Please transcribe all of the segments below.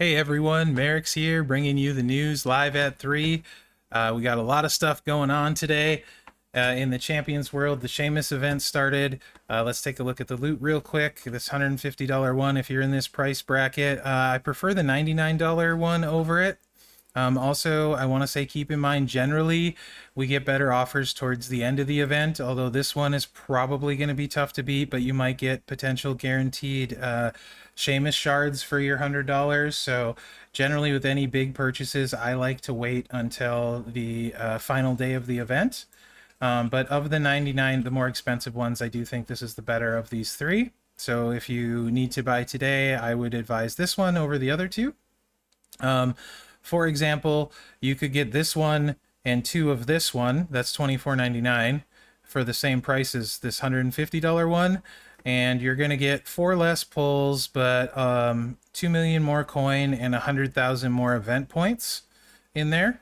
Hey everyone, Mherex here, bringing you the news live at 3. We got a lot of stuff going on today in the Champions World. The Sheamus event started. Let's take a look at the loot real quick. This $150 one, if you're in this price bracket. I prefer the $99 one over it. Also, I want to say keep in mind, generally, we get better offers towards the end of the event, although this one is probably going to be tough to beat, but you might get potential guaranteed Sheamus shards for your $100. So generally with any big purchases, I like to wait until the final day of the event. But of the 99, the more expensive ones, I do think this is the better of these three. So if you need to buy today, I would advise this one over the other two. For example, you could get this one and two of this one. That's $24.99 for the same price as this $150 one. And you're going to get 4 less pulls, but 2 million more coin and 100,000 more event points in there.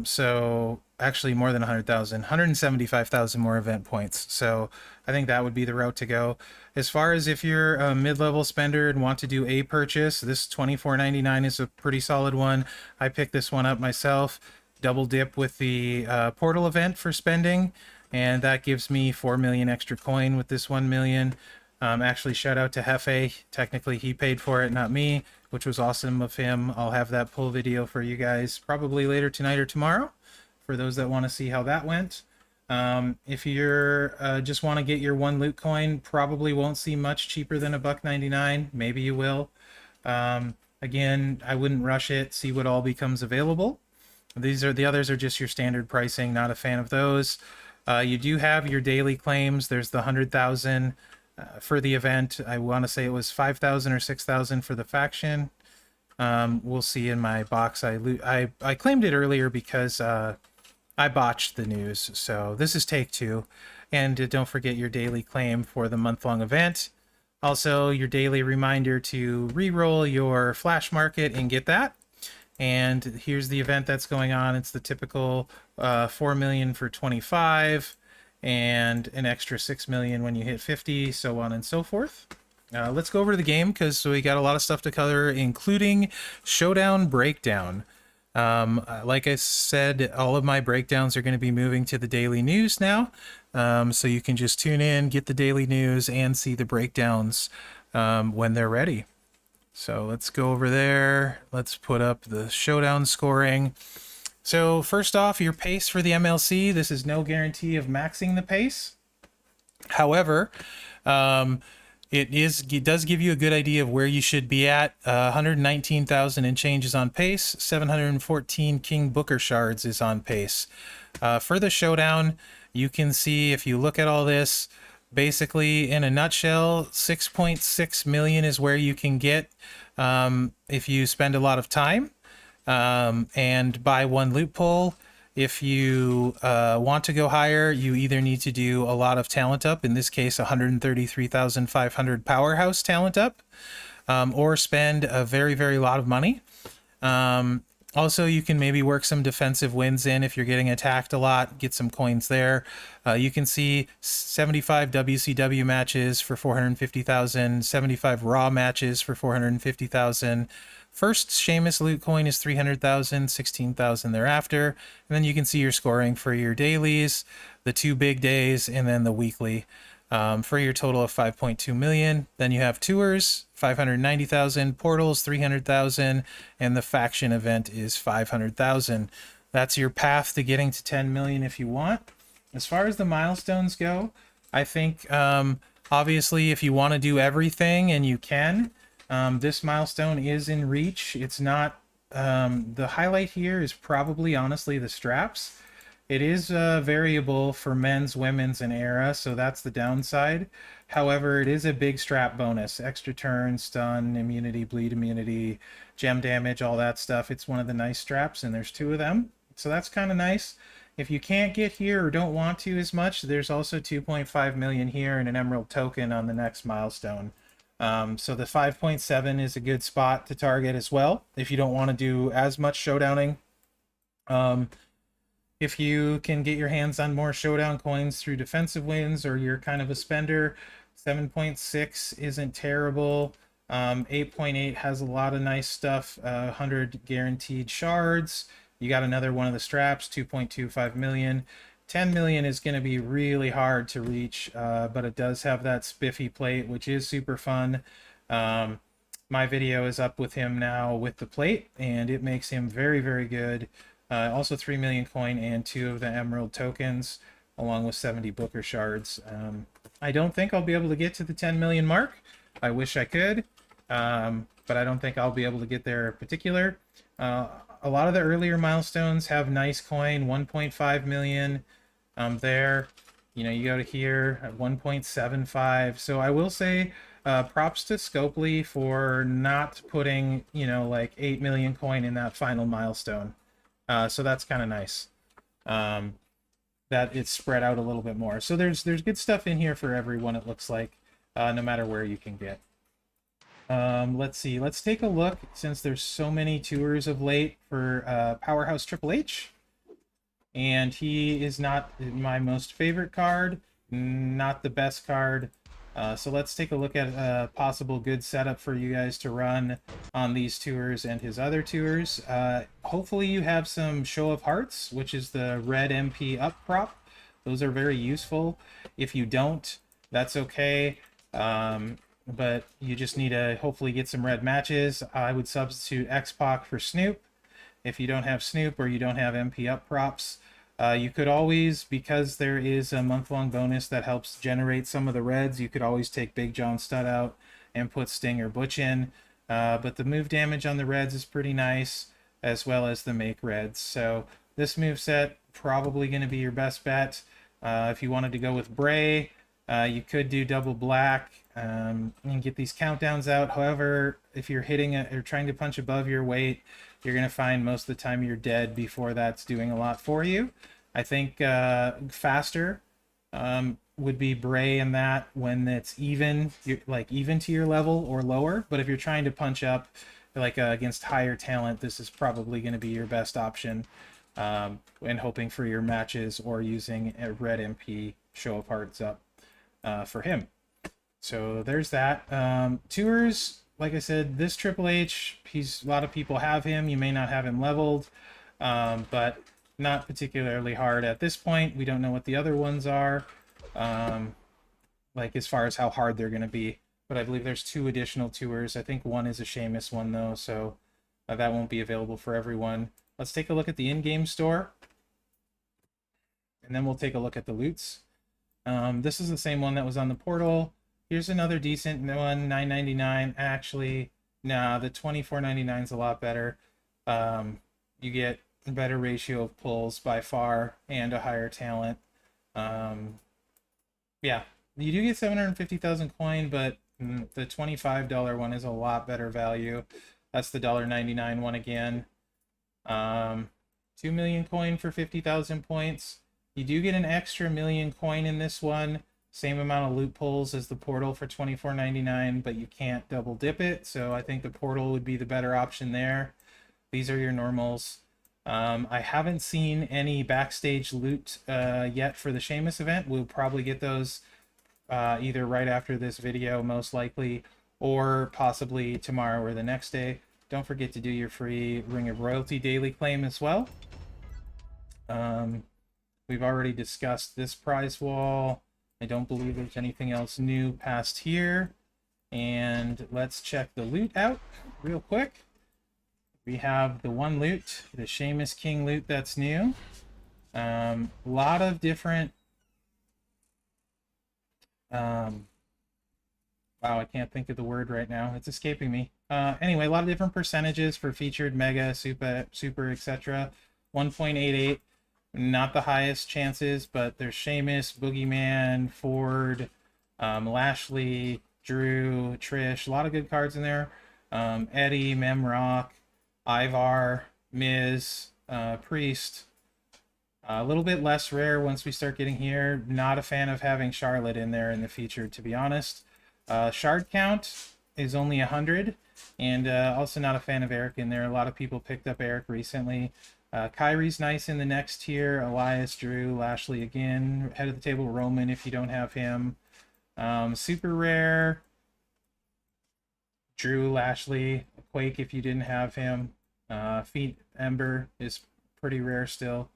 So actually more than 100,000, 175,000 more event points. So I think that would be the route to go. As far as if you're a mid-level spender and want to do a purchase, this $24.99 is a pretty solid one. I picked this one up myself, double dip with the portal event for spending, and that gives me 4 million extra coin with this 1 million. Actually, shout out to Hefe. Technically, he paid for it, not me, which was awesome of him. I'll have that pull video for you guys probably later tonight or tomorrow for those that want to see how that went. If you're just want to get your one loot coin, probably won't see much cheaper than $1.99. Maybe you will. Again, I wouldn't rush it. See what all becomes available. The others are just your standard pricing. Not a fan of those. You do have your daily claims. There's the 100,000 for the event. I want to say it was 5,000 or 6,000 for the faction. We'll see in my box. I claimed it earlier because I botched the news. So this is take 2. And don't forget your daily claim for the month-long event. Also, your daily reminder to re-roll your flash market and get that. And here's the event that's going on. It's the typical 4 million for 25 and an extra 6 million when you hit 50, so on and so forth. Let's go over to the game because we got a lot of stuff to cover, including Showdown Breakdown. Like I said, all of my breakdowns are going to be moving to the daily news now. So you can just tune in, get the daily news, and see the breakdowns when they're ready. So let's go over there. Let's put up the Showdown scoring. So first off, your pace for the MLC. This is no guarantee of maxing the pace. However, it does give you a good idea of where you should be at. 119,000 and changes on pace. 714 King Booker shards is on pace. For the Showdown, you can see if you look at all this, basically in a nutshell, 6.6 million is where you can get if you spend a lot of time and buy one loot pull. If you want to go higher, you either need to do a lot of talent up, in this case 133,500 powerhouse talent up, or spend a very, very lot of money. Also, you can maybe work some defensive wins in if you're getting attacked a lot, get some coins there. You can see 75 WCW matches for 450,000, 75 Raw matches for 450,000. First Sheamus loot coin is 300,000, 16,000 thereafter. And then you can see your scoring for your dailies, the 2 big days, and then the weekly. For your total of 5.2 million. Then you have tours, 590,000, portals, 300,000, and the faction event is 500,000. That's your path to getting to 10 million if you want. As far as the milestones go, I think obviously if you want to do everything, and you can, this milestone is in reach. It's not, the highlight here is probably honestly the straps. It is variable for men's, women's, and era, so that's the downside. However, it is a big strap bonus. Extra turn, stun, immunity, bleed immunity, gem damage, all that stuff. It's one of the nice straps, and there's 2 of them. So that's kind of nice. If you can't get here or don't want to as much, there's also 2.5 million here and an emerald token on the next milestone. So the 5.7 is a good spot to target as well if you don't want to do as much showdowning. If you can get your hands on more Showdown coins through defensive wins, or you're kind of a spender, 7.6 isn't terrible. 8.8 has a lot of nice stuff. 100 guaranteed shards. You got another one of the straps, 2.25 million. 10 million is going to be really hard to reach, but it does have that spiffy plate, which is super fun. My video is up with him now with the plate, and it makes him very, very good. Also 3 million coin and 2 of the emerald tokens, along with 70 booker shards. I don't think I'll be able to get to the 10 million mark. I wish I could, but I don't think I'll be able to get there in particular. A lot of the earlier milestones have nice coin, 1.5 million there. You know, you go to here at 1.75. So I will say props to Scopely for not putting, you know, like 8 million coin in that final milestone. So that's kind of nice. That it's spread out a little bit more. So there's good stuff in here for everyone, it looks like, no matter where you can get. Let's see. Let's take a look, since there's so many tours of late, for Powerhouse Triple H. And he is not my most favorite card, not the best card. So let's take a look at a possible good setup for you guys to run on these tours and his other tours. Hopefully you have some Show of Hearts, which is the red MP up prop. Those are very useful. If you don't, that's okay. But you just need to hopefully get some red matches. I would substitute X-Pac for Snoop. If you don't have Snoop or you don't have MP up props, you could always, because there is a month-long bonus that helps generate some of the reds, you could always take Big John Studd out and put Sting or Butch in. But the move damage on the reds is pretty nice, as well as the make reds. So this moveset probably going to be your best bet. If you wanted to go with Bray, you could do double black and get these countdowns out. However, if you're hitting it or trying to punch above your weight, you're going to find most of the time you're dead before that's doing a lot for you. I think faster would be Bray in that when it's even, like even to your level or lower. But if you're trying to punch up like against higher talent, this is probably going to be your best option. And hoping for your matches or using a red MP Show of Hearts up for him. So there's that. Tours, like I said, this Triple H, a lot of people have him. You may not have him leveled, but not particularly hard at this point. We don't know what the other ones are, like as far as how hard they're going to be. But I believe there's 2 additional tours. I think one is a Sheamus one, though, so that won't be available for everyone. Let's take a look at the in-game store, and then we'll take a look at the loots. This is the same one that was on the portal. Here's another decent one, $9.99. Actually, nah, the $24.99 is a lot better. You get a better ratio of pulls by far and a higher talent. Yeah, you do get 750,000 coin, but the $25 one is a lot better value. That's the $1.99 one again. 2 million coin for 50,000 points. You do get an extra million coin in this one. Same amount of loot pulls as the portal for $24.99, but you can't double dip it. So I think the portal would be the better option there. These are your normals. I haven't seen any backstage loot yet for the Sheamus event. We'll probably get those either right after this video, most likely, or possibly tomorrow or the next day. Don't forget to do your free Ring of Royalty daily claim as well. We've already discussed this prize wall. I don't believe there's anything else new past here. And let's check the loot out real quick. We have the one loot, the Sheamus King loot that's new. A lot of different... wow, I can't think of the word right now. It's escaping me. Anyway, a lot of different percentages for featured, mega, super, etc. 1.88. Not the highest chances, but there's Sheamus, Boogeyman, Ford, Lashley, Drew, Trish. A lot of good cards in there. Eddie, Memrock, Ivar, Miz, Priest. A little bit less rare once we start getting here. Not a fan of having Charlotte in there in the feature, to be honest. Shard count is only 100, and also not a fan of Eric in there. A lot of people picked up Eric recently. Kyrie's nice in the next tier. Elias, Drew, Lashley again. Head of the table, Roman if you don't have him. Super rare. Drew Lashley, Quake if you didn't have him. Feet Ember is pretty rare still.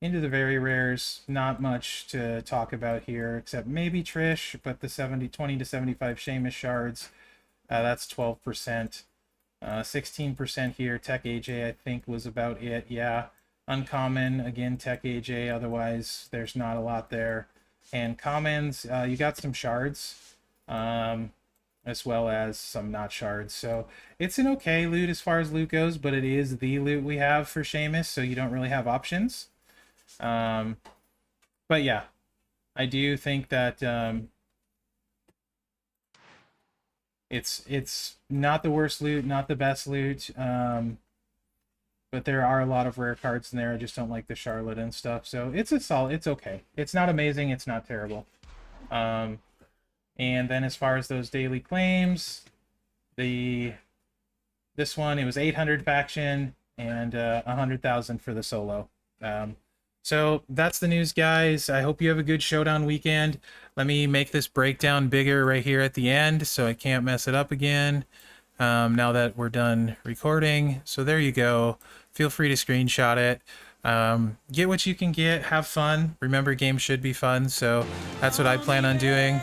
Into the very rares, not much to talk about here, except maybe Trish, but the 20 to 75 Sheamus shards, that's 12%. 16% here. Tech AJ, I think, was about it. Yeah. Uncommon, again, Tech AJ. Otherwise, there's not a lot there. And commons, you got some shards, as well as some not shards. So it's an okay loot as far as loot goes, but it is the loot we have for Sheamus, so you don't really have options. But yeah, I do think that it's not the worst loot, not the best loot, but there are a lot of rare cards in there. I just don't like the Charlotte and stuff. So it's a solid, it's okay. It's not amazing, it's not terrible. And then as far as those daily claims, this one, it was 800 faction and 100,000 for the solo. So that's the news, guys. I hope you have a good Showdown weekend. Let me make this breakdown bigger right here at the end so I can't mess it up again now that we're done recording. So there you go. Feel free to screenshot it. Get what you can get. Have fun. Remember, games should be fun. So that's what I plan on doing.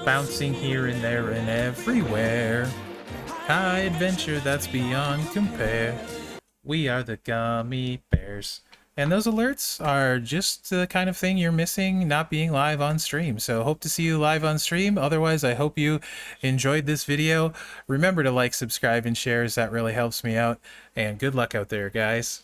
Bouncing here and there and everywhere. High adventure that's beyond compare. We are the Gummy Bears. And those alerts are just the kind of thing you're missing not being live on stream. So hope to see you live on stream. Otherwise, I hope you enjoyed this video. Remember to like, subscribe, and share as that really helps me out. And good luck out there, guys.